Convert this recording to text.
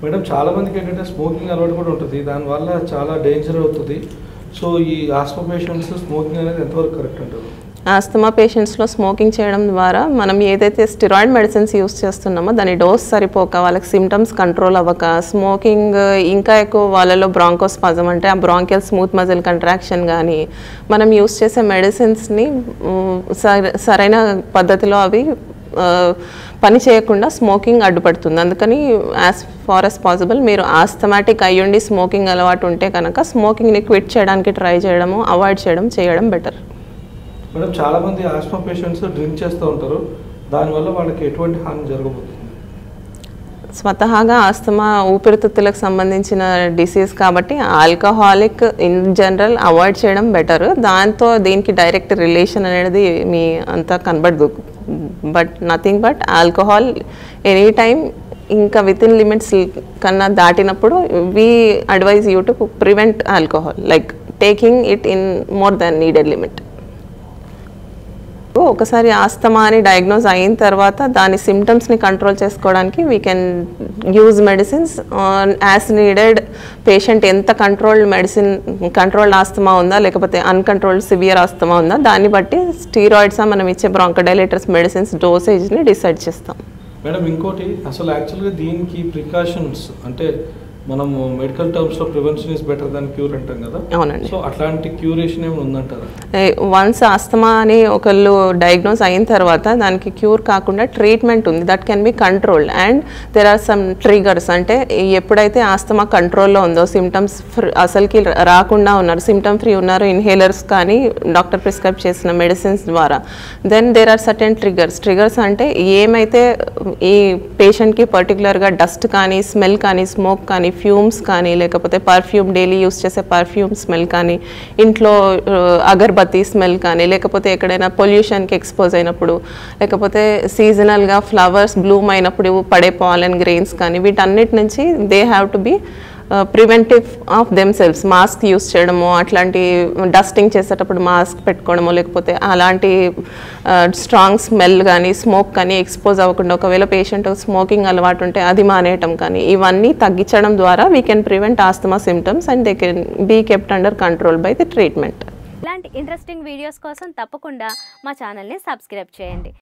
Madam చాలా మందికి ఏంటంటే స్మోకింగ్ అలవాటు కూడా ఉంటుంది, దానివల్ల చాలా డేంజర్ అవుతుంది. సో ఈ ఆస్మా పేషెంట్స్ స్మోకింగ్ అనేది ఎంతవరకు కరెక్ట్ అంటారు? ఆస్తమా పేషెంట్స్లో స్మోకింగ్ చేయడం ద్వారా మనం ఏదైతే స్టెరాయిడ్ మెడిసిన్స్ యూస్ చేస్తున్నామో దాని డోస్ సరిపోక వాళ్ళకి సిమ్టమ్స్ కంట్రోల్ అవ్వక స్మోకింగ్ ఇంకా ఎక్కువ వాళ్ళలో బ్రాంకోస్పాజం అంటే ఆ బ్రాంకియల్ స్మూత్ మజిల్ కంట్రాక్షన్ కానీ మనం యూస్ చేసే మెడిసిన్స్ని సరైన పద్ధతిలో అవి పని చేయకుండా స్మోకింగ్ అడ్డుపడుతుంది. అందుకని యాజ్ ఫార్ యాజ్ పాసిబుల్ మీరు ఆస్థమాటిక్ అయ్యుండి స్మోకింగ్ అలవాటు ఉంటే కనుక స్మోకింగ్ని క్విట్ చేయడానికి ట్రై చేయడము అవాయిడ్ చేయడం బెటర్. మేడం చాలా మంది ఆస్మా పేషెంట్స్ డ్రింక్ చేస్తూ ఉంటారు, దానివల్ల వాళ్ళకి ఎటువంటి హాని జరగబోతుంది? స్వతహాగా ఆస్తమా ఊపిరితిత్తులకు సంబంధించిన డిసీజ్ కాబట్టి ఆల్కహాలిక్ ఇన్ జనరల్ అవాయిడ్ చేయడం బెటర్. దాంతో దీనికి డైరెక్ట్ రిలేషన్ అనేది మీ అంతా కనబడదు. But nothing but alcohol any time ఇంకా విత్ ఇన్ లిమిట్స్ కన్నా దాటినప్పుడు we advise you to prevent alcohol like taking it in more than needed limit. ఒకసారి ఆస్తమా అని డయాగ్నోజ్ అయిన తర్వాత దాని సిమ్టమ్స్ని కంట్రోల్ చేసుకోవడానికి we can use medicines as needed. Patient ఎంత కంట్రోల్డ్ ఆస్తమా ఉందా లేకపోతే అన్కంట్రోల్డ్ సివియర్ ఆస్తమా ఉందా దాన్ని బట్టి స్టీరాయిడ్స్ మనం ఇచ్చే బ్రాంకోడైలేటర్స్ మెడిసిన్స్ డోసేజ్ని డిసైడ్ చేస్తాం. మేడం ఇంకోటి అసలు యాక్చువల్గా దీనికి ప్రికాషన్స్ అంటే మనము మెడికల్ టర్మ్స్లో prevention is better than cure అంటాం కదా. అవునండి. సో అట్లాంటి క్యూరేషన్ ఏమైనా ఉందంటారా? వన్స్ ఆస్తమా అని ఒకళ్ళు డయాగ్నోస్ అయిన తర్వాత దానికి క్యూర్ కాకుండా ట్రీట్మెంట్ ఉంది, that can be controlled. And there are some triggers. అంటే ఎప్పుడైతే ఆస్తమా కంట్రోల్లో ఉందో సిమ్టమ్స్ అసలుకి రాకుండా ఉన్నారు, సిమ్టమ్ ఫ్రీ ఉన్నారు, ఇన్హేలర్స్ కానీ డాక్టర్ ప్రిస్క్రైబ్ చేసిన మెడిసిన్స్ ద్వారా, then there are certain triggers అంటే ఏమైతే ఈ పేషెంట్కి పర్టికులర్గా డస్ట్ కానీ స్మెల్ కానీ స్మోక్ కానీ ఫ్యూమ్స్ కానీ లేకపోతే పర్ఫ్యూమ్ డైలీ యూస్ చేసే పర్ఫ్యూమ్ స్మెల్ కానీ ఇంట్లో అగర్బత్తి స్మెల్ కానీ లేకపోతే ఎక్కడైనా పొల్యూషన్కి ఎక్స్పోజ్ అయినప్పుడు లేకపోతే సీజనల్గా ఫ్లవర్స్ బ్లూమ్ అయినప్పుడు పడే పాలన్ గ్రెయిన్స్ కానీ వీటన్నిటి నుంచి they have to be preventive of themselves. Mask use చేయడము, అట్లాంటి డస్టింగ్ చేసేటప్పుడు మాస్క్ పెట్టుకోవడము, లేకపోతే అలాంటి స్ట్రాంగ్ స్మెల్ కానీ స్మోక్ కానీ ఎక్స్పోజ్ అవ్వకుండా ఒకవేళ పేషెంట్ స్మోకింగ్ అలవాటు ఉంటే అది మానేయటం కానీ ఇవన్నీ తగ్గించడం ద్వారా we can prevent asthma symptoms and they can be kept under control by the treatment. ఇలాంటి ఇంట్రెస్టింగ్ వీడియోస్ కోసం తప్పకుండా మా ఛానల్ని సబ్స్క్రైబ్ చేయండి.